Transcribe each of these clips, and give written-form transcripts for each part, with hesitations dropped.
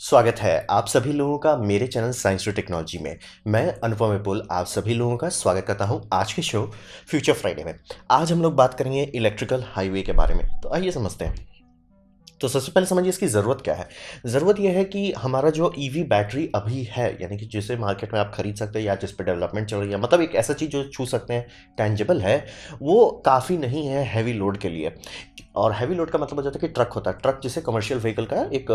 स्वागत है आप सभी लोगों का मेरे चैनल साइंस टू टेक्नोलॉजी में। मैं अनुपम विपुल आप सभी लोगों का स्वागत करता हूं आज के शो फ्यूचर फ्राइडे में। आज हम लोग बात करेंगे इलेक्ट्रिकल हाईवे के बारे में, तो आइए समझते हैं। तो सबसे पहले समझिए इसकी ज़रूरत क्या है। ज़रूरत यह है कि हमारा जो ईवी बैटरी अभी है, यानी कि जिसे मार्केट में आप खरीद सकते हैं या जिस पे डेवलपमेंट चल रही है, मतलब एक ऐसा चीज़ जो छू सकते हैं, टेंजिबल है, वो काफ़ी नहीं है हैवी लोड के लिए। और हैवी लोड का मतलब हो जाता है कि ट्रक होता है, ट्रक जिसे कमर्शियल व्हीकल का एक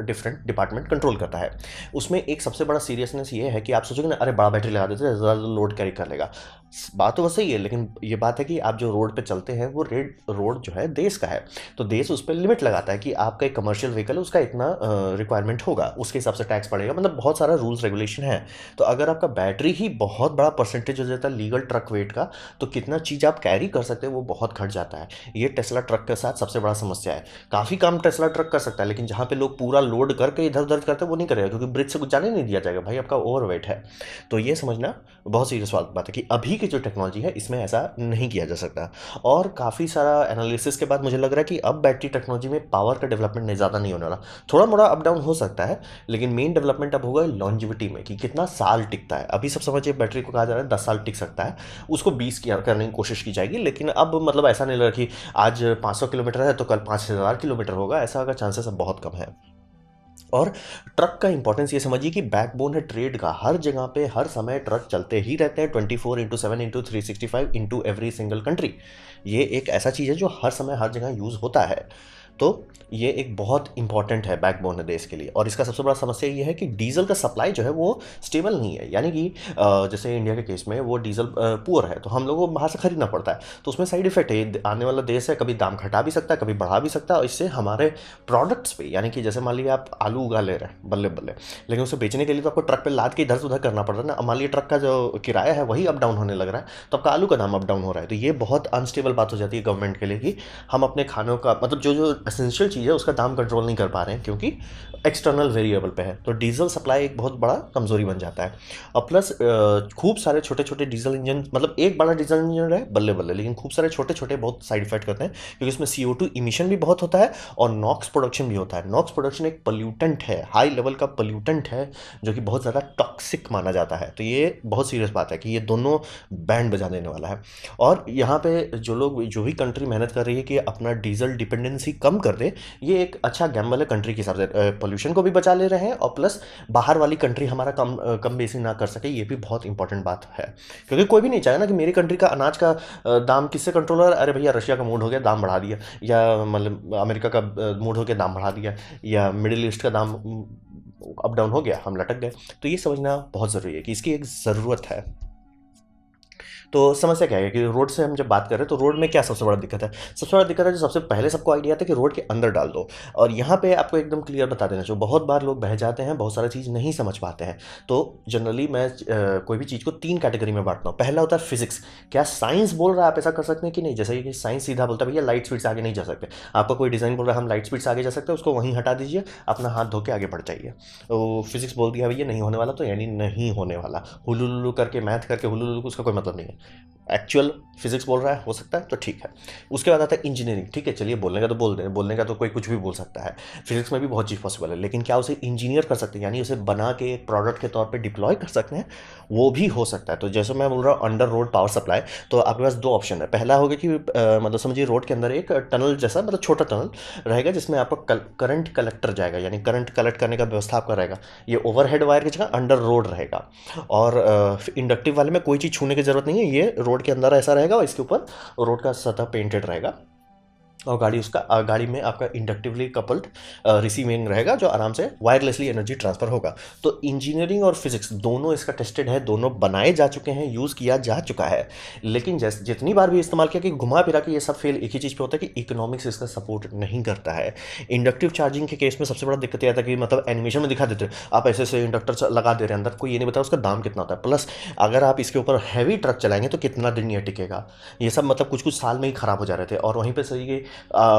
डिफरेंट डिपार्टमेंट कंट्रोल करता है। उसमें एक सबसे बड़ा सीरियसनेस ये है कि आप सोचोगे ना, अरे बड़ा बैटरी लगा देते हैं, ज़्यादा लोड कैरी कर लेगा। बात तो वैसे ही है, लेकिन ये बात है कि आप जो रोड पे चलते हैं वो रेड रोड जो है देश का है, तो देश उस पर लिमिट लगाता है कि आपका एक कमर्शियल व्हीकल है, उसका इतना रिक्वायरमेंट होगा, उसके हिसाब से टैक्स पड़ेगा, मतलब बहुत सारा रूल्स रेगुलेशन है। तो अगर आपका बैटरी ही बहुत बड़ा परसेंटेज हो जाता है लीगल ट्रक वेट का, तो कितना चीज़ आप कैरी कर सकते हैं वो बहुत घट जाता है। ये टेस्ला ट्रक के साथ सबसे बड़ा समस्या है। काफ़ी काम टेस्ला ट्रक कर सकता है, लेकिन जहाँ पे लोग पूरा लोड करके इधर उधर करते हैं वो नहीं करेगा, क्योंकि ब्रिज से कुछ जाने नहीं दिया जाएगा, भाई आपका ओवरवेट है। तो ये समझना बहुत सीरियस बात है कि अभी की जो टेक्नोलॉजी है इसमें ऐसा नहीं किया जा सकता। और काफ़ी सारा एनालिसिस के बाद मुझे लग रहा है कि अब बैटरी टेक्नोलॉजी में पावर का डेवलपमेंट नहीं ज़्यादा नहीं होने वाला। थोड़ा मोड़ा अप डाउन हो सकता है, लेकिन मेन डेवलपमेंट अब होगा लॉन्जिविटी में, कि कितना साल टिकता है। अभी सब समझिए बैटरी को कहा जा रहा है 10 साल टिक सकता है, उसको 20 की करने की कोशिश की जाएगी, लेकिन अब मतलब ऐसा नहीं लग रहा कि आज 500 किलोमीटर है तो कल 5000 किलोमीटर होगा, ऐसा का चांसेस अब बहुत कम है। और ट्रक का इंपॉर्टेंस ये समझिए कि बैकबोन है ट्रेड का। हर जगह पे हर समय ट्रक चलते ही रहते हैं, 24/7/365 इंटू एवरी सिंगल कंट्री। ये एक ऐसा चीज़ है जो हर समय हर जगह यूज़ होता है। तो ये एक बहुत इंपॉर्टेंट है, बैकबोन है देश के लिए। और इसका सबसे बड़ा समस्या ये है कि डीजल का सप्लाई जो है वो स्टेबल नहीं है, यानी कि जैसे इंडिया के केस में वो डीजल पुअर है, तो हम लोगों को बाहर से खरीदना पड़ता है, तो उसमें साइड इफेक्ट है। ये आने वाला देश है, कभी दाम घटा भी सकता है, कभी बढ़ा भी सकता है, और इससे हमारे प्रोडक्ट्स पे, यानी कि जैसे मान लीजिए आप आलू उगा ले रहे हैं बल्ले बल्ले, लेकिन उसे बेचने के लिए तो आपको ट्रक पे लाद के इधर से उधर करना पड़ रहा है ना। अब मान लीजिए ट्रक का जो किराया है वही अप डाउन होने लग रहा है, तो आपका आलू का दाम अप डाउन हो रहा है। तो ये बहुत अनस्टेबल बात हो जाती है गवर्नमेंट के लिए कि हम अपने खानों का, मतलब जो जो एसेंशियल चीज़ है उसका दाम कंट्रोल नहीं कर पा रहे हैं, क्योंकि एक्सटर्नल वेरिएबल पे है। तो डीजल सप्लाई एक बहुत बड़ा कमजोरी बन जाता है। और प्लस खूब सारे छोटे छोटे डीजल इंजन, मतलब एक बड़ा डीजल इंजन है बल्ले बल्ले, लेकिन खूब सारे छोटे छोटे बहुत साइड इफेक्ट करते हैं, क्योंकि इसमें CO2 इमिशन भी बहुत होता है और नॉक्स प्रोडक्शन भी होता है। नॉक्स प्रोडक्शन एक पोल्यूटेंट है, हाई लेवल का पोल्यूटेंट है, जो कि बहुत ज़्यादा टॉक्सिक माना जाता है। तो ये बहुत सीरियस बात है कि ये दोनों बैंड बजा देने वाला है। और यहाँ पे जो लोग, जो भी कंट्री मेहनत कर रही है कि अपना डीजल डिपेंडेंसी कम कर दे, ये एक अच्छा गैम्बल है कंट्री के हिसाब से। पोल्यूशन को भी बचा ले रहे हैं, और प्लस बाहर वाली कंट्री हमारा कम बेसी ना कर सके, ये भी बहुत इंपॉर्टेंट बात है। क्योंकि कोई भी नहीं चाहे ना कि मेरी कंट्री का अनाज का दाम किससे कंट्रोल हो रहा है, अरे भैया रशिया का मूड हो गया दाम बढ़ा दिया, या मतलब अमेरिका का मूड हो गया दाम बढ़ा दिया, या मिडिल ईस्ट का दाम अप डाउन हो गया, हम लटक गए। तो ये समझना बहुत ज़रूरी है कि इसकी एक ज़रूरत है। तो समस्या क्या है कि रोड से हम जब बात कर रहे हैं, तो रोड में क्या सबसे बड़ा दिक्कत है। सबसे बड़ा दिक्कत है, जो सबसे पहले सबको आइडिया आता है कि रोड के अंदर डाल दो। और यहाँ पे आपको एकदम क्लियर बता देना चाहिए, बहुत बार लोग बह जाते हैं, बहुत सारी चीज़ नहीं समझ पाते हैं। तो जनरली मैं कोई भी चीज़ को 3 कैटेगरी में बांटता हूँ। पहला होता है फिजिक्स, क्या साइंस बोल रहा है आप ऐसा कर सकते हैं कि नहीं। जैसे कि साइंस सीधा बोलता है भैया लाइट स्पीड से आगे नहीं जा सकते, आपका कोई डिज़ाइन बोल रहा है हम लाइट स्पीड से आगे जा सकते हैं, उसको वहीं हटा दीजिए, अपना हाथ धो के आगे बढ़ जाइए। तो फिजिक्स बोल दिया भैया नहीं होने वाला, तो यानी नहीं होने वाला। हुलुलुलु करके मैथ करके हुलुलुलु को उसका कोई मतलब नहीं है। एक्चुअल फिजिक्स बोल रहा है, हो सकता है तो ठीक है। उसके बाद आता है इंजीनियरिंग। ठीक है चलिए, बोलने का तो बोल दें, बोलने का तो कोई कुछ भी बोल सकता है, फिजिक्स में भी बहुत चीज़ पॉसिबल है, लेकिन क्या उसे इंजीनियर कर सकते हैं, यानी उसे बना के एक प्रोडक्ट के तौर पे डिप्लॉय कर सकते हैं, वो भी हो सकता है। तो जैसे मैं बोल रहा हूँ अंडर रोड पावर सप्लाई, तो आपके पास 2 ऑप्शन है। पहला होगा कि मतलब समझिए रोड के अंदर एक टनल जैसा, मतलब छोटा टनल रहेगा, जिसमें आपका करंट कलेक्टर जाएगा, यानी करंट कलेक्ट करने का व्यवस्था आपका रहेगा। ये ओवरहेड वायर की जगह अंडर रोड रहेगा। और इंडक्टिव वाले में कोई चीज़ छूने की जरूरत नहीं है, ये रोड के अंदर ऐसा रहेगा और इसके ऊपर रोड का सतह पेंटेड रहेगा। और गाड़ी में आपका इंडक्टिवली कपल्ड रिसीविंग रहेगा, जो आराम से वायरलेसली एनर्जी ट्रांसफर होगा। तो इंजीनियरिंग और फिजिक्स दोनों इसका टेस्टेड है, दोनों बनाए जा चुके हैं, यूज़ किया जा चुका है। लेकिन जैसे जितनी बार भी इस्तेमाल किया कि घुमा फिरा के ये सब फेल एक ही चीज़ पे होता है कि इकोनॉमिक्स इसका सपोर्ट नहीं करता है। इंडक्टिव चार्जिंग के केस में सबसे बड़ा दिक्कत यह आता है कि मतलब एनिमेशन में दिखा देते हैं आप ऐसे ऐसे इंडक्टर लगा दे रहे हैं अंदर, कोई ये नहीं बता उसका दाम कितना होता है। प्लस अगर आप इसके ऊपर हैवी ट्रक चलाएंगे तो कितना दिन ये टिकेगा, ये सब मतलब कुछ कुछ साल में ही खराब हो जा रहे थे। और वहीं पर सही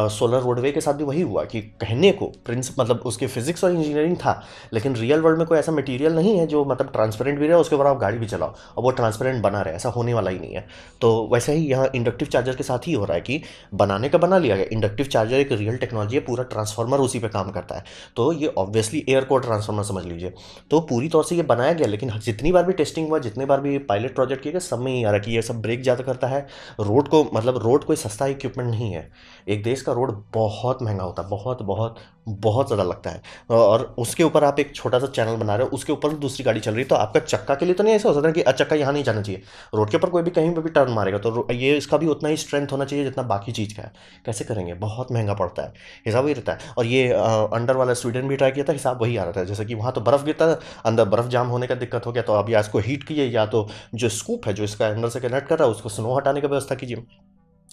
सोलर रोडवे के साथ भी वही हुआ कि कहने को प्रिंस मतलब उसके फिजिक्स और इंजीनियरिंग था, लेकिन रियल वर्ल्ड में कोई ऐसा मटेरियल नहीं है जो मतलब ट्रांसपेरेंट भी रहे, उसके बाद आप गाड़ी भी चलाओ और वो ट्रांसपेरेंट बना रहे, ऐसा होने वाला ही नहीं है। तो वैसे ही यहाँ इंडक्टिव चार्जर के साथ ही हो रहा है कि बनाने का बना लिया गया, इंडक्टिव चार्जर एक रियल टेक्नोलॉजी है, पूरा ट्रांसफार्मर उसी पे काम करता है। तो ये ऑब्वियसली एयर कोर ट्रांसफार्मर समझ लीजिए। तो पूरी तौर से ये बनाया गया, लेकिन जितनी बार भी टेस्टिंग हुआ, जितनी बार भी पायलट प्रोजेक्ट किया गया, सब में ही आ रहा कि ये सब ब्रेक ज़्यादा करता है। रोड को मतलब रोड कोई सस्ता इक्विपमेंट नहीं है। एक देश का रोड बहुत महंगा होता है, बहुत बहुत बहुत ज़्यादा लगता है। और उसके ऊपर आप एक छोटा सा चैनल बना रहे हो, उसके ऊपर दूसरी गाड़ी चल रही है, तो आपका चक्का के लिए तो नहीं ऐसा हो सकता कि चक्का यहाँ नहीं जाना चाहिए। रोड के ऊपर कोई भी कहीं पर भी टर्न मारेगा तो ये इसका भी उतना ही स्ट्रेंथ होना चाहिए जितना बाकी चीज़ का है। कैसे करेंगे, बहुत महंगा पड़ता है, हिसाब वही रहता है। और ये अंडर वाला स्वीडन भी ट्राई किया था, हिसाब वही आ रहा था, जैसे कि वहाँ तो बर्फ़ गिरता था, अंदर बर्फ़ जाम होने का दिक्कत हो गया, तो अब या इसको हीट कीजिए या तो जो स्कूप है जो इसका अंदर से कनेक्ट कर रहा है उसको स्नो हटाने की व्यवस्था कीजिए।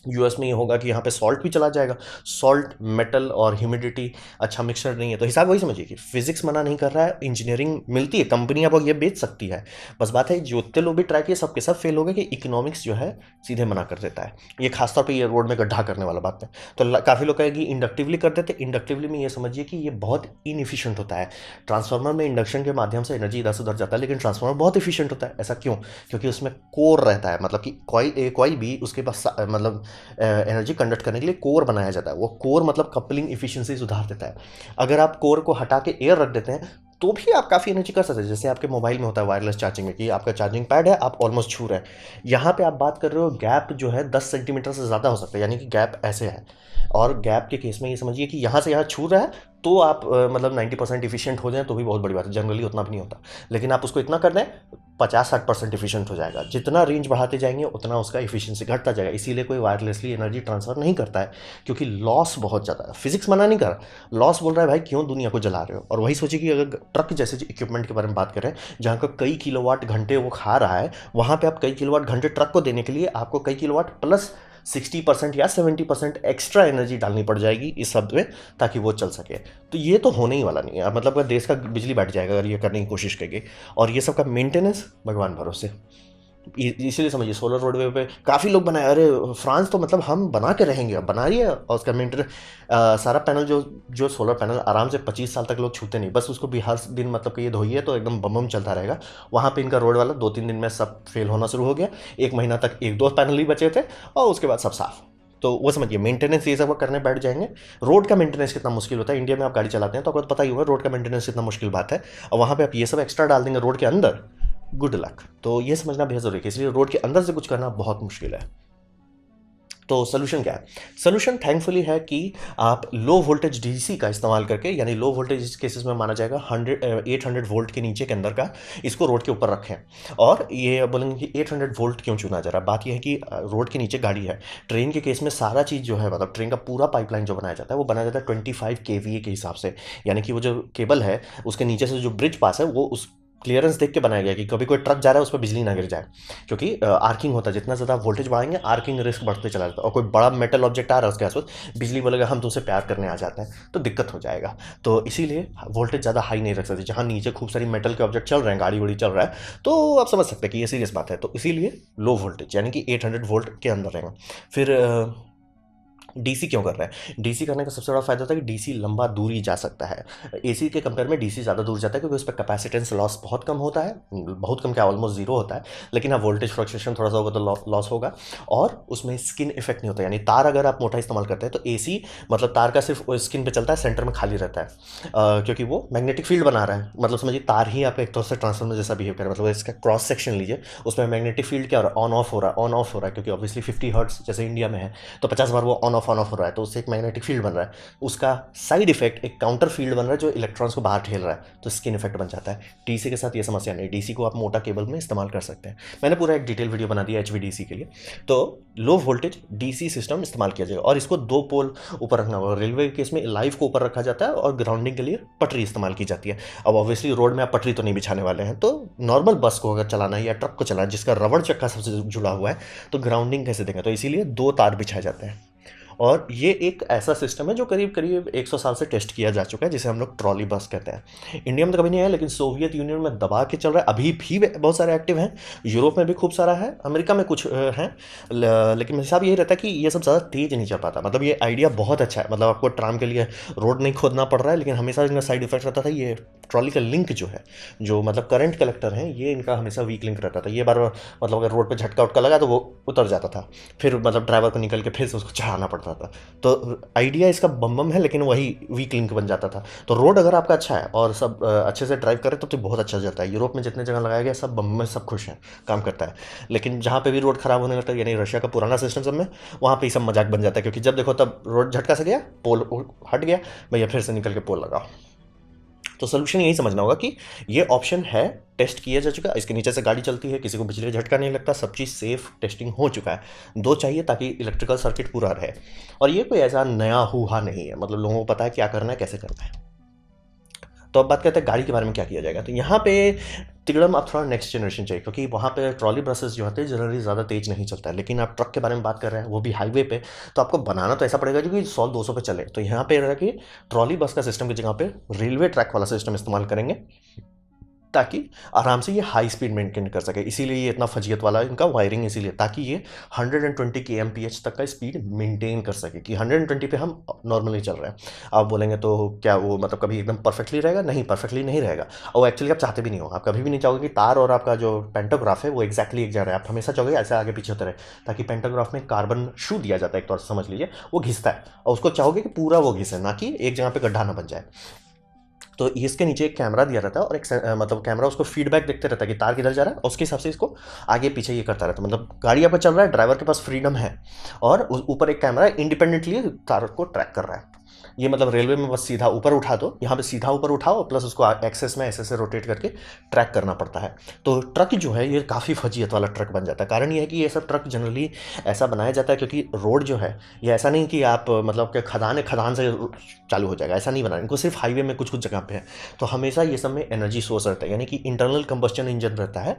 यूएस में ये होगा कि यहाँ पे सॉल्ट भी चला जाएगा, सॉल्ट मेटल और ह्यूमिडिटी अच्छा मिक्सचर नहीं है। तो हिसाब वही समझिए कि फिजिक्स मना नहीं कर रहा है, इंजीनियरिंग मिलती है, कंपनी अब ये बेच सकती है। बस बात है जो इतने लोग भी ट्राई किए सबके सब फेल हो गए कि इकोनॉमिक्स जो है सीधे मना कर देता है। ये खासतौर पर ये रोड में गड्ढा करने वाला बात है। तो काफ़ी लोग कहेंगे इंडक्टिवली कर देते, इंडक्टिवली में ये समझिए कि ये बहुत इनएफिशिएंट होता है। ट्रांसफार्मर में इंडक्शन के माध्यम से एनर्जी इधर से उधर जाता है, लेकिन ट्रांसफार्मर बहुत इफिशियंट होता है। ऐसा क्यों? क्योंकि उसमें कोर रहता है, मतलब कि कॉइल भी उसके पास मतलब एनर्जी कंडक्ट करने के लिए कोर बनाया जाता है। वो कोर मतलब कपलिंग इफिशिएंसी सुधार देता है। अगर आप कोर को हटा के एयर रख देते हैं तो भी आप काफ़ी एनर्जी कर सकते हैं। जैसे आपके मोबाइल में होता है वायरलेस चार्जिंग में कि आपका चार्जिंग पैड है, आप ऑलमोस्ट छू रहे हैं। यहाँ पे आप बात कर रहे हो गैप जो है 10 सेंटीमीटर से ज़्यादा हो सकता है, यानी कि गैप ऐसे है। और गैप के केस में ये समझिए कि यहाँ से यहाँ छू रहा है तो आप मतलब 90% इफिशिएंट हो जाए तो भी बहुत बड़ी बात है। जनरली उतना भी नहीं होता, लेकिन आप उसको इतना कर दें 50-60% इफिशिएंट हो जाएगा। जितना रेंज बढ़ाते जाएंगे उतना उसका इफिशिएंसी घटता जाएगा। इसीलिए कोई वायरलेसली एनर्जी ट्रांसफर नहीं करता है, क्योंकि लॉस बहुत ज़्यादा है। फिजिक्स मना नहीं कर रहा, लॉस बोल रहा है भाई क्यों दुनिया को जला रहे हो। और वही सोचिए कि अगर ट्रक जैसे इक्विपमेंट के बारे में बात करें जहाँ का कई किलोवाट घंटे वो खा रहा है, वहाँ पर आप कई किलोवाट घंटे ट्रक को देने के लिए आपको कई किलोवाट प्लस 60% या 70% एक्स्ट्रा एनर्जी डालनी पड़ जाएगी इस सब में, ताकि वो चल सके। तो ये तो होने ही वाला नहीं है, मतलब अगर देश का बिजली बैठ जाएगा अगर ये करने की कोशिश करेंगे। और ये सब का मेंटेनेंस भगवान भरोसे। इसीलिए समझिए सोलर रोडवे पे काफ़ी लोग बनाए, अरे फ्रांस तो मतलब हम बना के रहेंगे, अब बना रही है। और उसका मेंटेनेंस सारा पैनल जो सोलर पैनल आराम से 25 साल तक लोग छूते नहीं, बस उसको भी हर दिन मतलब कि ये धोइए तो एकदम बम बम चलता रहेगा। वहाँ पे इनका रोड वाला 2-3 दिन में सब फेल होना शुरू हो गया। 1 महीना तक 1-2 पैनल ही बचे थे और उसके बाद सब साफ। तो वो समझिए मेंटेनेंस ये सब करने बैठ जाएंगे। रोड का मेंटेनेंस कितना मुश्किल होता है, इंडिया में आप गाड़ी चलाते हैं तो आपको पता ही होगा रोड का मेंटेनेंस कितना मुश्किल बात है। और वहाँ पे आप ये सब एक्स्ट्रा डाल देंगे रोड के अंदर, गुड लक। तो ये समझना बेहद जरूरी है, इसलिए रोड के अंदर से कुछ करना बहुत मुश्किल है। तो सोल्यूशन क्या है? सोल्यूशन थैंकफुली है कि आप लो वोल्टेज डीसी का इस्तेमाल करके, यानी लो वोल्टेज केसेस में माना जाएगा 800 वोल्ट के नीचे के अंदर का, इसको रोड के ऊपर रखें। और ये बोलेंगे कि 800 वोल्ट क्यों चुना जा रहा है? बात यह है कि रोड के नीचे गाड़ी है। ट्रेन के केस में सारा चीज़ जो है, मतलब ट्रेन का पूरा पाइपलाइन जो बनाया जाता है वो बनाया जाता है 25 kVA के हिसाब से। यानी कि वो जो केबल है उसके नीचे से जो ब्रिज पास है वो उस क्लियरेंस देख के बनाया गया कि कभी कोई ट्रक जा रहा है उस पर बिजली ना गिर जाए, क्योंकि आर्किंग होता है। जितना ज़्यादा वोल्टेज बढ़ाएंगे आर्किंग रिस्क बढ़ते चला जाता है। और कोई बड़ा मेटल ऑब्जेक्ट आ रहा है उसके आसपास, बिजली बोलेगा हम तुमसे प्यार करने आ जाते हैं, तो दिक्कत हो जाएगा। तो इसीलिए वोल्टेज ज़्यादा हाई नहीं रख सकते। जहाँ नीचे खूब सारी मेटल के ऑब्जेक्ट चल रहे हैं, गाड़ी वाड़ी चल रहा है, तो आप समझ सकते हैं कि ये सीरियस बात है। तो इसीलिए लो वोल्टेज यानी कि 800 वोल्ट के अंदर रहेगा। फिर डीसी क्यों कर रहा है? डीसी करने का सबसे बड़ा फायदा होता है कि डीसी लंबा दूरी जा सकता है। एसी के कंपेयर में डीसी ज़्यादा दूर जाता है, क्योंकि उस पर कैपेसिटेंस लॉस बहुत कम होता है, बहुत कम क्या ऑलमोस्ट जीरो होता है। लेकिन हाँ वोल्टेज फ्लक्चुएशन थोड़ा सा होगा तो लॉस होगा। और उसमें स्किन इफेक्ट नहीं होता, यानी तार अगर आप मोटा इस्तेमाल करते हैं तो एसी मतलब तार का सिर्फ स्किन पर चलता है, सेंटर में खाली रहता है, क्योंकि वो मैग्नेटिक फील्ड बना रहा है। मतलब समझिए तार ही आपका एक तरह से ट्रांसफार्मर जैसा बिहेव कर रहा है। मतलब इसका क्रॉस सेक्शन लीजिए, उसमें मैग्नेटिक फील्ड क्या हो रहा है, ऑन ऑफ हो रहा है, ऑन ऑफ हो रहा है, क्योंकि ऑब्वियसली 50 हर्ट्ज जैसे इंडिया में है तो 50 बार वो ऑन ऑफ हो रहा है, तो उससे एक मैग्नेटिक फील्ड बन रहा है। उसका साइड इफेक्ट एक काउंटर फील्ड बन रहा है जो इलेक्ट्रॉन्स को बाहर ठेल रहा है, तो स्किन इफेक्ट बन जाता है। डीसी के साथ ये समस्या नहीं, डीसी को आप मोटा केबल में इस्तेमाल कर सकते हैं। मैंने पूरा एक डिटेल वीडियो बना दिया एचवीडीसी के लिए। तो लो वोल्टेज डीसी सिस्टम इस्तेमाल किया जाएगा और इसको 2 पोल ऊपर रखना होगा। रेलवे के केस में लाइव को ऊपर रखा जाता है और ग्राउंडिंग के लिए पटरी इस्तेमाल की जाती है। अब ऑब्वियसली रोड में आप पटरी तो नहीं बिछाने वाले हैं, तो नॉर्मल बस को अगर चलाना है या ट्रक को चलाना है जिसका रबड़ चक्का सबसे जुड़ा हुआ है, तो ग्राउंडिंग कैसे देंगे? तो इसीलिए 2 तार बिछाए जाते हैं। और ये एक ऐसा सिस्टम है जो करीब करीब 100 साल से टेस्ट किया जा चुका है, जिसे हम लोग ट्रॉली बस कहते हैं। इंडिया में तो कभी नहीं आया, लेकिन सोवियत यूनियन में दबा के चल रहा है, अभी भी बहुत सारे एक्टिव हैं। यूरोप में भी खूब सारा है, अमेरिका में कुछ हैं। लेकिन मेरे हिसाब ये रहता है कि ये सब ज़्यादा तेज़ नहीं चल पाता। मतलब ये आइडिया बहुत अच्छा है, मतलब आपको ट्राम के लिए रोड नहीं खोदना पड़ रहा है, लेकिन हमेशा इनका साइड इफेक्ट रहता था। ये ट्रॉली का लिंक जो है, जो मतलब करंट कलेक्टर हैं, ये इनका हमेशा वीक लिंक रहता था। ये बार बार मतलब अगर रोड पे झटका उटका लगा तो वो उतर जाता था, फिर मतलब ड्राइवर को निकल के फिर से उसको चढ़ाना पड़ता था। तो आइडिया इसका बम बम है, लेकिन वही वीक लिंक बन जाता था। तो रोड अगर आपका अच्छा है और सब अच्छे से ड्राइव करे तो बहुत अच्छा जाता है। यूरोप में जितने जगह लगाया गया सब बम में सब खुश हैं, काम करता है। लेकिन जहाँ पे भी रोड खराब होने लगता है, यानी रशिया का पुराना सिस्टम सब में, वहाँ पे ये सब मजाक बन जाता है, क्योंकि जब देखो तब रोड झटका से गया, पोल हट गया, भैया फिर से निकल के पोल लगाओ। तो सोल्यूशन यही समझना होगा कि ये ऑप्शन है, टेस्ट किया जा चुका है, इसके नीचे से गाड़ी चलती है, किसी को बिजली का झटका नहीं लगता, सब चीज़ सेफ टेस्टिंग हो चुका है। दो चाहिए ताकि इलेक्ट्रिकल सर्किट पूरा रहे। और ये कोई ऐसा नया हुआ नहीं है, मतलब लोगों को पता है क्या करना है, कैसे करना है। तो अब बात करते हैं गाड़ी के बारे में क्या किया जाएगा। तो यहाँ पे तिगड़म आप थोड़ा नेक्स्ट जनरेशन चाहिए, क्योंकि वहाँ पे ट्रॉली बसेस जो होते हैं जनरली ज़्यादा तेज़ नहीं चलता है। लेकिन आप ट्रक के बारे में बात कर रहे हैं, वो भी हाईवे पे, तो आपको बनाना तो ऐसा पड़ेगा जो कि 100-200 पे चले। तो यहाँ पे रहा कि ट्रॉली बस का सिस्टम की जगह पे रेलवे ट्रैक वाला सिस्टम इस्तेमाल करेंगे, ताकि आराम से ये हाई स्पीड मेंटेन कर सके। इसीलिए ये इतना फजीयत वाला इनका वायरिंग, इसीलिए ताकि ये 120 kmph तक का स्पीड मेंटेन कर सके, कि 120 पे हम नॉर्मली चल रहे हैं। आप बोलेंगे तो क्या वो मतलब कभी एकदम परफेक्टली रहेगा? नहीं, परफेक्टली नहीं रहेगा। और एक्चुअली आप चाहते भी नहीं हो, आप कभी भी नहीं चाहोगे कि तार और आपका जो पेंटोग्राफ है वो एक्जैक्टली एक जा रहा है। आप हमेशा चाहोगे ऐसे आगे पीछे होते रहे, ताकि पेंटोग्राफ में कार्बन शू दिया जाता है, एक तौर से समझ लीजिए, वो घिसता है, और उसको चाहोगे कि पूरा वो घिसे, ना कि एक जगह पे गड्ढा ना बन जाए। तो इसके नीचे एक कैमरा दिया रहता है, और एक मतलब कैमरा उसको फीडबैक देखते रहता है कि तार किधर जा रहा है, और उसके हिसाब से इसको आगे पीछे ये करता रहता है। मतलब गाड़ी आपका चल रहा है, ड्राइवर के पास फ्रीडम है, और ऊपर एक कैमरा इंडिपेंडेंटली तार को ट्रैक कर रहा है। ये मतलब रेलवे में बस सीधा ऊपर उठा दो, यहाँ पे सीधा ऊपर उठाओ, प्लस उसको एक्सेस में ऐसे से रोटेट करके ट्रैक करना पड़ता है। तो ट्रक जो है ये काफ़ी फजीयत वाला ट्रक बन जाता है। कारण ये है कि ये सब ट्रक जनरली ऐसा बनाया जाता है, क्योंकि रोड जो है ये ऐसा नहीं कि आप मतलब कि खदान है, खदान से चालू हो जाएगा, ऐसा नहीं बना, इनको सिर्फ हाईवे में कुछ कुछ जगह पे है। तो हमेशा ये सब में एनर्जी सोर्स रहता है, यानी कि इंटरनल कंबस्चन इंजन रहता है।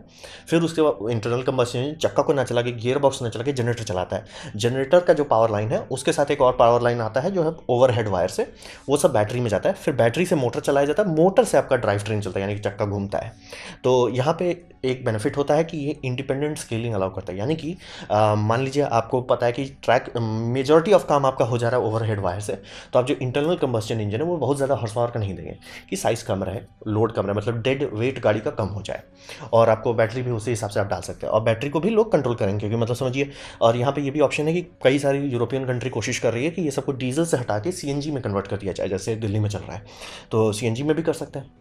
फिर उसके बाद इंटरनल कंबस्चन इंजन चक्का को ना चला के, गियर बॉक्स ना चला के जनरेटर चलाता है। जनरेटर का जो पावर लाइन है उसके साथ एक और पावर लाइन आता है जो है ओवरहेड वायर से, वो सब बैटरी में जाता है। फिर बैटरी से मोटर चलाया जाता है, मोटर से आपका ड्राइव ट्रेन चलता है, यानी कि चक्का घूमता है। तो यहाँ पे एक बेनिफिट होता है कि ये इंडिपेंडेंट स्केलिंग अलाउ करता है, यानी कि मान लीजिए आपको पता है कि ट्रैक मेजॉरिटी ऑफ काम आपका हो जा रहा है ओवरहेड वायर से, तो आप जो इंटरनल कंबस्चन इंजन है वो बहुत ज़्यादा हॉर्स पावर का नहीं देंगे, कि साइज़ कम रहे, लोड कम रहे, मतलब डेड वेट गाड़ी का कम हो जाए, और आपको बैटरी भी उसी हिसाब से आप डाल सकते हैं। और बैटरी को भी लोग कंट्रोल करेंगे, क्योंकि मतलब समझिए, और यहाँ पे ये भी ऑप्शन है कि कई सारी यूरोपियन कंट्री कोशिश कर रही है कि ये सबको डीजल से हटा के सीएनजी में कन्वर्ट कर दिया जाए, जैसे दिल्ली में चल रहा है, तो सीएनजी में भी कर सकते हैं।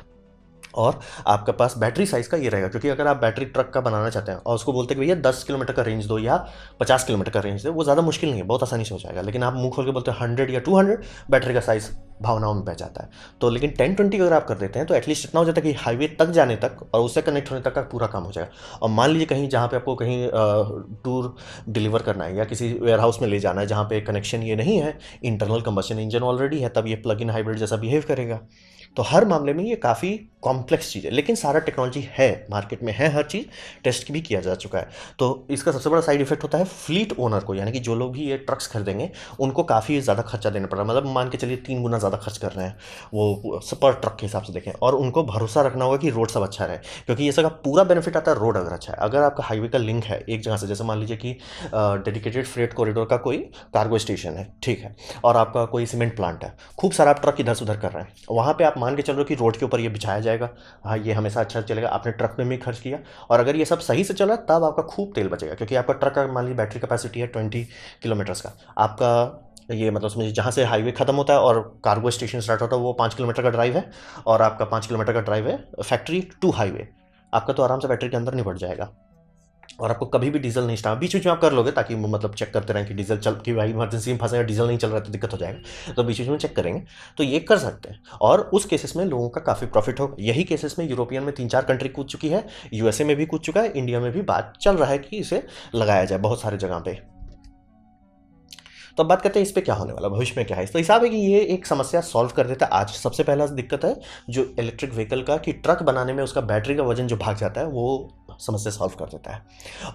और आपके पास बैटरी साइज़ का ये रहेगा, क्योंकि अगर आप बैटरी ट्रक का बनाना चाहते हैं और उसको बोलते हैं कि भैया 10 किलोमीटर का रेंज दो या 50 किलोमीटर का रेंज दो, वो ज़्यादा मुश्किल नहीं है, बहुत आसानी से हो जाएगा। लेकिन आप मुंह खोल के बोलते हैं 100 या 200, बैटरी का साइज़ भावनाओं में बह जाता है। तो लेकिन 10-20 अगर आप कर देते हैं तो एटलीस्ट इतना हो जाता है कि हाईवे तक जाने तक और उससे कनेक्ट होने तक का पूरा काम हो जाएगा। और मान लीजिए कहीं जहाँ पे आपको कहीं टूर डिलीवर करना है या किसी वेयर हाउस में ले जाना है जहाँ पे कनेक्शन ये नहीं है, इंटरनल कंबस्चन इंजन ऑलरेडी है, तब ये प्लग इन हाइब्रिड जैसा बिहेव करेगा। तो हर मामले में ये काफ़ी कॉम्प्लेक्स चीज़ है, लेकिन सारा टेक्नोलॉजी है, मार्केट में है, हर चीज़ टेस्ट भी किया जा चुका है। तो इसका सबसे बड़ा साइड इफेक्ट होता है फ्लीट ओनर को, यानी कि जो लोग भी ये ट्रक्स खरीदेंगे उनको काफ़ी ज़्यादा खर्चा देना पड़ रहा है। मतलब मान के चलिए 3 गुना ज़्यादा खर्च कर रहे हैं वो पर ट्रक के हिसाब से देखें, और उनको भरोसा रखना होगा कि रोड सब अच्छा रहे, क्योंकि ये सब का पूरा बेनिफिट आता है रोड अगर अच्छा है। अगर आपका हाईवे का लिंक है एक जगह से, जैसे मान लीजिए कि डेडिकेटेड फ्रेट कॉरिडोर का कोई कार्गो स्टेशन है, ठीक है, और आपका कोई सीमेंट प्लांट है, खूब सारा आप ट्रक इधर से उधर कर रहे हैं, वहाँ पे आप मान के चल रहे हो कि रोड के ऊपर ये बिछाया जाएगा, हाँ ये हमेशा अच्छा चलेगा, आपने ट्रक में भी खर्च किया, और अगर ये सब सही से चला तब आपका खूब तेल बचेगा, क्योंकि आपका ट्रक का मान लीजिए बैटरी कैपेसिटी है 20 किलोमीटर्स का, आपका ये मतलब समझिए जहाँ से हाईवे खत्म होता है और कार्गो स्टेशन स्टार्ट होता है वो 5 किलोमीटर का ड्राइव है, और आपका 5 किलोमीटर का ड्राइव है फैक्ट्री टू हाईवे, आपका तो आराम से बैटरी के अंदर नहीं बढ़ जाएगा। और आपको कभी भी डीजल नहीं स्टार्ट, बीच बीच में आप कर लोगे ताकि मतलब चेक करते रहें कि डीजल चल, कि भाई इमरजेंसी में फंसेगा, डीजल नहीं चल रहा है तो दिक्कत हो जाएगा, तो बीच बीच में चेक करेंगे। तो ये कर सकते हैं, और उस केसेस में लोगों का काफ़ी प्रॉफिट होगा। यही केसेस में यूरोपियन में 3-4 कंट्री कूद चुकी है, यूएसए में भी कूद चुका है, इंडिया में भी बात चल रहा है कि इसे लगाया जाए बहुत सारे जगह पे। तो अब बात करते हैं इस पे क्या होने वाला, भविष्य में क्या है। तो हिसाब है कि ये एक समस्या सॉल्व कर देता है। आज सबसे पहला दिक्कत है जो इलेक्ट्रिक व्हीकल का, कि ट्रक बनाने में उसका बैटरी का वजन जो भाग जाता है वो समस्या सॉल्व कर देता है।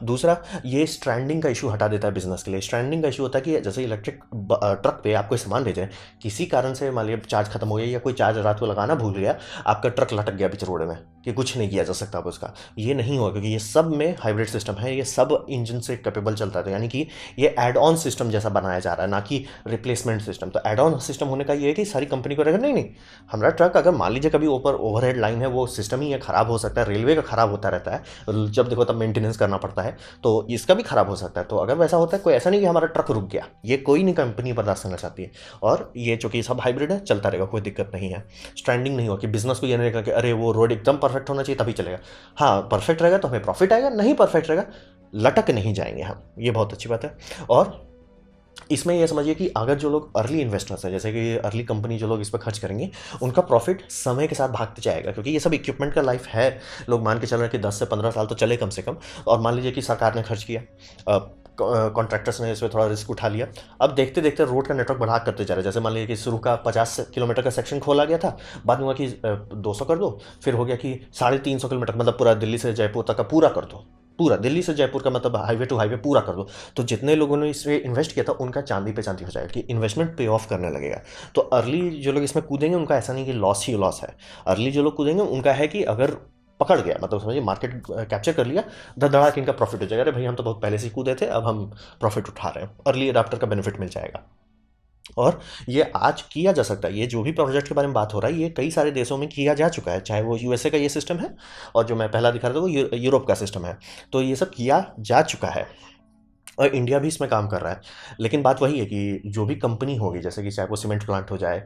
दूसरा, ये स्ट्रैंडिंग का इशू हटा देता है बिजनेस के लिए। स्ट्रैंडिंग का इशू होता है कि जैसे इलेक्ट्रिक ट्रक पे आप कोई सामान भेज रहे हैं, किसी कारण से मान लिया चार्ज खत्म हो गया या कोई चार्ज रात को लगाना भूल गया, आपका ट्रक लटक गया बीच रोड में, कि कुछ नहीं किया जा सकता अब उसका। ये नहीं होगा क्योंकि ये सब में हाइब्रिड सिस्टम है, ये सब इंजन से कैपेबल चलता है, यानी कि ये एड ऑन सिस्टम जैसा बनाया जा रहा है, ना कि रिप्लेसमेंट सिस्टम। तो एड ऑन सिस्टम होने का ये है कि सारी कंपनी को रहेगा नहीं नहीं, हमारा ट्रक अगर मान लीजिए कभी ऊपर ओवरहेड लाइन है, वो सिस्टम ही खराब हो सकता है, रेलवे का खराब होता रहता है, जब देखो तब मेंटेनेंस करना पड़ता है, तो इसका भी खराब हो सकता है। तो अगर वैसा होता है, कोई ऐसा नहीं कि हमारा ट्रक रुक गया, ये कोई नहीं कंपनी बर्दाश्त करना चाहती है। और ये चूंकि सब हाइब्रिड है, चलता रहेगा, कोई दिक्कत नहीं है। स्ट्रैंडिंग नहीं होगा कि बिजनेस को ये नहीं रहेगा कि अरे वो रोड एकदम परफेक्ट होना चाहिए तभी चलेगा। हाँ, परफेक्ट रहेगा तो हमें प्रॉफिट आएगा, नहीं परफेक्ट रहेगा लटक नहीं जाएंगे हम, ये बहुत अच्छी बात है। और इसमें यह समझिए कि अगर जो लोग अर्ली इन्वेस्टर्स हैं, जैसे कि अर्ली कंपनी जो लोग इस पर खर्च करेंगे, उनका प्रॉफिट समय के साथ भागते जाएगा, क्योंकि ये सब इक्विपमेंट का लाइफ है। लोग मान के चल रहे हैं कि 10 से 15 साल तो चले कम से कम। और मान लीजिए कि सरकार ने खर्च किया, कॉन्ट्रैक्टर्स ने इसमें थोड़ा रिस्क उठा लिया, अब देखते देखते रोड का नेटवर्क बढ़ा करते जा रहे हैं। जैसे मान लीजिए कि शुरू का 50 किलोमीटर का सेक्शन खोला गया था, बाद में हुआ कि 200 कर दो, फिर हो गया कि 350 किलोमीटर, मतलब पूरा दिल्ली से जयपुर तक का पूरा कर दो, पूरा दिल्ली से जयपुर का मतलब हाईवे टू हाईवे पूरा कर दो। तो जितने लोगों ने इसमें इन्वेस्ट किया था, उनका चांदी पे चांदी हो जाएगा कि इन्वेस्टमेंट पे ऑफ करने लगेगा। तो अर्ली जो लोग इसमें कूदेंगे, उनका ऐसा नहीं कि लॉस ही लॉस है। अर्ली जो लोग कूदेंगे, उनका है कि अगर पकड़ गया, मतलब समझिए मार्केट कैप्चर कर लिया, धड़धड़ा के इनका प्रॉफिट हो जाएगा। अरे भाई, हम तो बहुत पहले से कूदे थे, अब हम प्रॉफिट उठा रहे हैं, अर्ली अडाप्टर का बेनिफिट मिल जाएगा। और ये आज किया जा सकता है। ये जो भी प्रोजेक्ट के बारे में बात हो रहा है, ये कई सारे देशों में किया जा चुका है, चाहे वो यूएसए का ये सिस्टम है, और जो मैं पहला दिखा रहा था वो यूरोप का सिस्टम है। तो ये सब किया जा चुका है और इंडिया भी इसमें काम कर रहा है। लेकिन बात वही है कि जो भी कंपनी होगी, जैसे कि चाहे वो सीमेंट प्लांट हो जाए,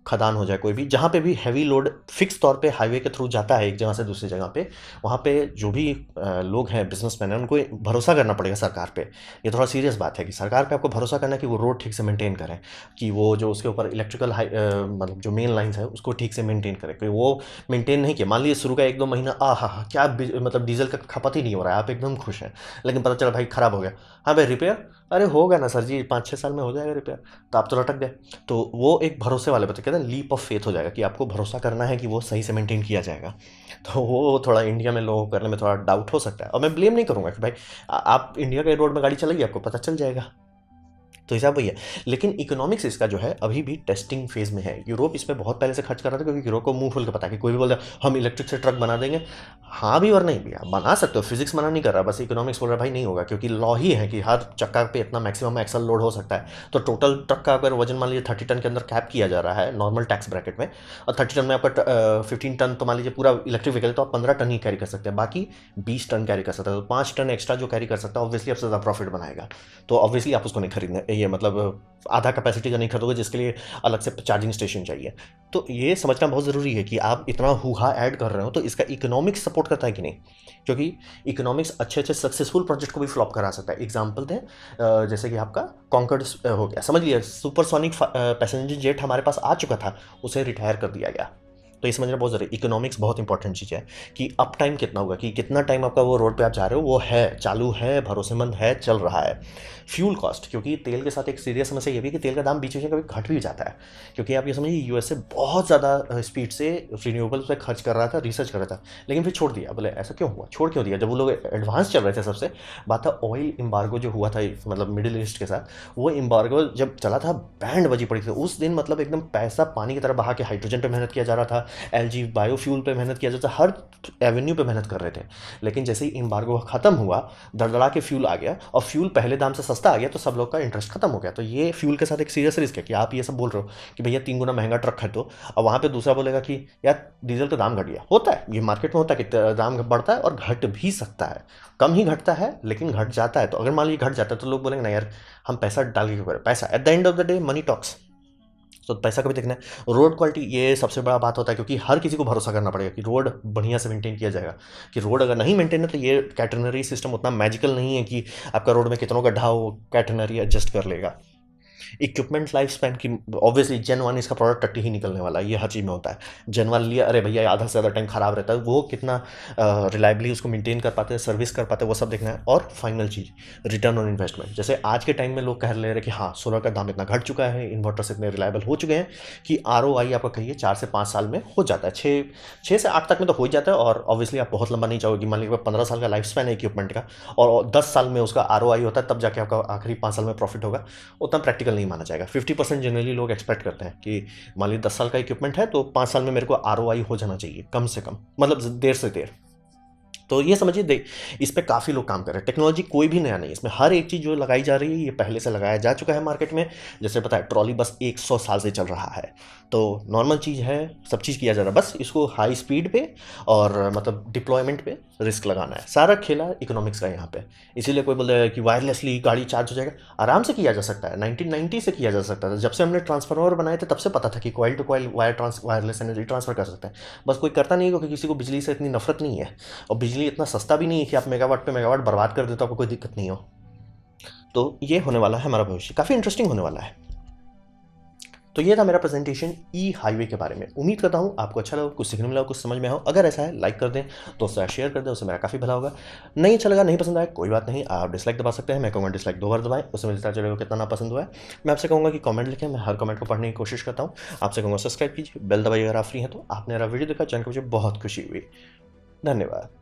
खदान हो जाए, कोई भी जहाँ पे भी हैवी लोड फिक्स तौर पे हाईवे के थ्रू जाता है एक जगह से दूसरी जगह पे, वहाँ पे जो भी लोग हैं, बिजनेसमैन हैं, उनको भरोसा करना पड़ेगा सरकार पे। ये थोड़ा सीरियस बात है कि सरकार पे आपको भरोसा करना है कि वो रोड ठीक से मेंटेन करें, कि वो जो उसके ऊपर इलेक्ट्रिकल मतलब जो मेन लाइन्स है उसको ठीक से मेंटेन करें। कोई वो मेंटेन नहीं किया, मान लीजिए शुरू का 1-2 महीना क्या मतलब डीजल का खपत ही नहीं हो रहा है, आप एकदम खुश हैं, लेकिन पता चला भाई खराब हो गया, हाँ भाई रिपेयर, अरे होगा ना सर जी, 5-6 साल में हो जाएगा रिपेयर, तो आप तो लटक गए। तो वो एक भरोसे वाले पे, तो कहते हैं लीप ऑफ फेथ हो जाएगा कि आपको भरोसा करना है कि वो सही से मेंटेन किया जाएगा। तो वो थोड़ा इंडिया में लोगों को करने में थोड़ा डाउट हो सकता है, और मैं ब्लेम नहीं करूँगा कि भाई आप इंडिया के रोड में गाड़ी चलाइए, आपको पता चल जाएगा। तो हिसाब वही है। लेकिन इकोनॉमिक्स इसका जो है अभी भी टेस्टिंग फेज में है। यूरोप इस पर बहुत पहले से खर्च कर रहा था, क्योंकि यूरोप को मुंह खोल के पता है कि कोई भी बोल रहा है हम इलेक्ट्रिक से ट्रक बना देंगे, हाँ भी और नहीं भी, आप बना सकते हो, फिजिक्स मना नहीं कर रहा, बस इकोनॉमिक्स बोल रहा है भाई नहीं होगा, क्योंकि लॉ ही है कि हर चक्का पे इतना मैक्सिमम एक्सल लोड हो सकता है। तो टोटल ट्रक का अगर वजन मान लीजिए 30 टन के अंदर कैप किया जा रहा है नॉर्मल टैक्स ब्रैकेट में, और 30 टन में आपका 15 टन, तो मान लीजिए पूरा इलेक्ट्रिक व्हीकल तो आप 15 टन ही कैरी कर सकते हैं, बाकी 20 टन कैरी कर सकते हैं। तो 5 टन एक्स्ट्रा जो कैरी कर सकता है, ऑब्वियसली आपसे ज़्यादा प्रॉफिट बनाएगा। तो ऑब्वियसली आप उसको नहीं खरीदना, ये मतलब आधा कैपेसिटी का नहीं खरीदोगे, जिसके लिए अलग से चार्जिंग स्टेशन चाहिए। तो ये समझना बहुत ज़रूरी है कि आप इतना हुहा ऐड कर रहे हो तो इसका इकोनॉमिक्स सपोर्ट करता है कि नहीं, क्योंकि इकोनॉमिक्स अच्छे अच्छे सक्सेसफुल प्रोजेक्ट को भी फ्लॉप करा सकता है। एग्जाम्पल दें, जैसे कि आपका कॉन्कॉर्ड हो गया, समझ लिया सुपरसोनिक पैसेंजर जेट हमारे पास आ चुका था, उसे रिटायर कर दिया गया। तो ये समझना बहुत ज़रूरी, इकोनॉमिक्स बहुत इंपॉर्टेंट चीज़ है कि अप टाइम कितना होगा, कि कितना टाइम आपका वो रोड पे आप जा रहे हो वो है, चालू है, भरोसेमंद है, चल रहा है। फ्यूल कॉस्ट, क्योंकि तेल के साथ एक सीरियस समस्या ये भी कि तेल का दाम बीच में कभी घट भी जाता है, क्योंकि आप ये समझिए यूएसए बहुत ज़्यादा स्पीड से रिन्यूएबल्स पे खर्च कर रहा था, रिसर्च कर रहा था, लेकिन फिर छोड़ दिया। बोले ऐसा क्यों हुआ, छोड़ क्यों दिया, जब वो लोग एडवांस चल रहे थे सबसे। बात था ऑयल एम्बार्गो जो हुआ था मतलब मिडिल ईस्ट के साथ, वो एम्बार्गो जब चला था बैंड बजी पड़ी थी उस दिन, मतलब एकदम पैसा पानी की तरह बहा के हाइड्रोजन पे मेहनत किया जा रहा था, एलजी बायोफ्यूल पे मेहनत किया जाता, हर एवेन्यू पे मेहनत कर रहे थे। लेकिन जैसे ही एम्बार्गो खत्म हुआ, धड़धड़ा के फ्यूल आ गया, और फ्यूल पहले दाम से सस्ता आ गया, तो सब लोग का इंटरेस्ट खत्म हो गया। तो ये फ्यूल के साथ एक सीरियस रिस्क है कि आप ये सब बोल रहे हो कि भैया 3 गुना महंगा ट्रक खरीदो, और वहाँ पे दूसरा बोलेगा कि यार डीजल का दाम घट गया। होता है, ये मार्केट में होता है कि दाम बढ़ता है और घट भी सकता है, कम ही घटता है लेकिन घट जाता है। तो अगर मान लीजिए घट जाता है तो लोग बोलेंगे ना यार हम पैसा डाल के क्यों करें, पैसा at the end of the day money talks. तो पैसा कभी देखना है। रोड क्वालिटी ये सबसे बड़ा बात होता है, क्योंकि हर किसी को भरोसा करना पड़ेगा कि रोड बढ़िया से मेंटेन किया जाएगा। कि रोड अगर नहीं मेंटेन है तो ये कैटेनरी सिस्टम उतना मैजिकल नहीं है कि आपका रोड में कितनों गड्ढा हो कैटेनरी एडजस्ट कर लेगा। इक्विपमेंट लाइफ स्पैन की ऑब्वियसली जेन 1 इसका प्रोडक्ट टट्टी ही निकलने वाला है, ये हर चीज़ में होता है। जेन 1 लिया, अरे भैया आधा से ज़्यादा टाइम खराब रहता है, वो कितना रिलायबली उसको मेंटेन कर पाते हैं, सर्विस कर पाते हैं, वो सब देखना है। और final cheese return on investment. जैसे आज के टाइम में लोग कह ले रहे हैं कि हाँ सोलर का दाम इतना घट चुका है, इन्वर्टर्स इतने रिलायबल हो चुके हैं कि ROI आपका कहिए 4 से 5 साल में हो जाता है, 6 से 8 तक में तो हो ही जाता है। और ऑब्वियसली आप बहुत लंबा नहीं चाहोगे, मान लीजिए 15 साल का लाइफ स्पैन है इक्विपमेंट का और 10 साल में उसका ROI होता है, तब जाके आपका आखिरी 5 साल में प्रॉफिट होगा, उतना प्रैक्टिकल नहीं माना जाएगा। 50% जनरली लोग एक्सपेक्ट करते हैं कि मान लीजिए 10 साल का इक्विपमेंट है तो 5 साल में मेरे को ROI हो जाना चाहिए कम से कम, मतलब देर से देर। तो ये समझिए इस पे काफ़ी लोग काम कर रहे हैं। टेक्नोलॉजी कोई भी नया नहीं है, इसमें हर एक चीज़ जो लगाई जा रही है ये पहले से लगाया जा चुका है मार्केट में। जैसे पता है ट्रॉली बस 100 साल से चल रहा है, तो नॉर्मल चीज़ है, सब चीज़ किया जा रहा है, बस इसको हाई स्पीड पे और मतलब डिप्लॉयमेंट पे रिस्क लगाना है। सारा खेला इकोनॉमिक्स का यहाँ पे। इसीलिए कोई बोल रहा है कि वायरलेसली गाड़ी चार्ज हो जाएगा, आराम से किया जा सकता है। 1990 से किया जा सकता था, जब से हमने ट्रांसफार्मर बनाए थे तब से पता था कि coil to coil wireless energy transfer कर सकते हैं। बस कोई करता नहीं है क्योंकि किसी को बिजली से इतनी नफरत नहीं है, और बिजली इतना सस्ता भी नहीं है कि आप मेगावाट पे मेगावाट बर्बाद कर देते तो आपको कोई दिक्कत नहीं हो। तो ये होने वाला है हमारा भविष्य, काफ़ी इंटरेस्टिंग होने वाला है। तो ये था मेरा प्रेजेंटेशन हाईवे के बारे में। उम्मीद करता हूँ आपको अच्छा लगा, कुछ सीखने मिला, कुछ समझ में आओ। अगर ऐसा है लाइक कर दें, दोस्तों शेयर कर दें, उससे मेरा काफ़ी भला होगा। नहीं अच्छा लगा, नहीं पसंद आया, कोई बात नहीं, आप डिसलाइक दबा सकते हैं। मैं कहूँगा डिसलाइक 2 बार दबाएं, उससे मिलता चलेगा कितना ना पसंद हुआ है। मैं आपसे कहूँगा कि कमेंट लिखें, मैं हर कमेंट को पढ़ने की कोशिश करता हूँ। आपसे कहूँगा सब्सक्राइब कीजिए, बेल दबाइए अगर आप फ्री हैं तो। आपने मेरा वीडियो देखा, चैनल को मुझे बहुत खुशी हुई। धन्यवाद।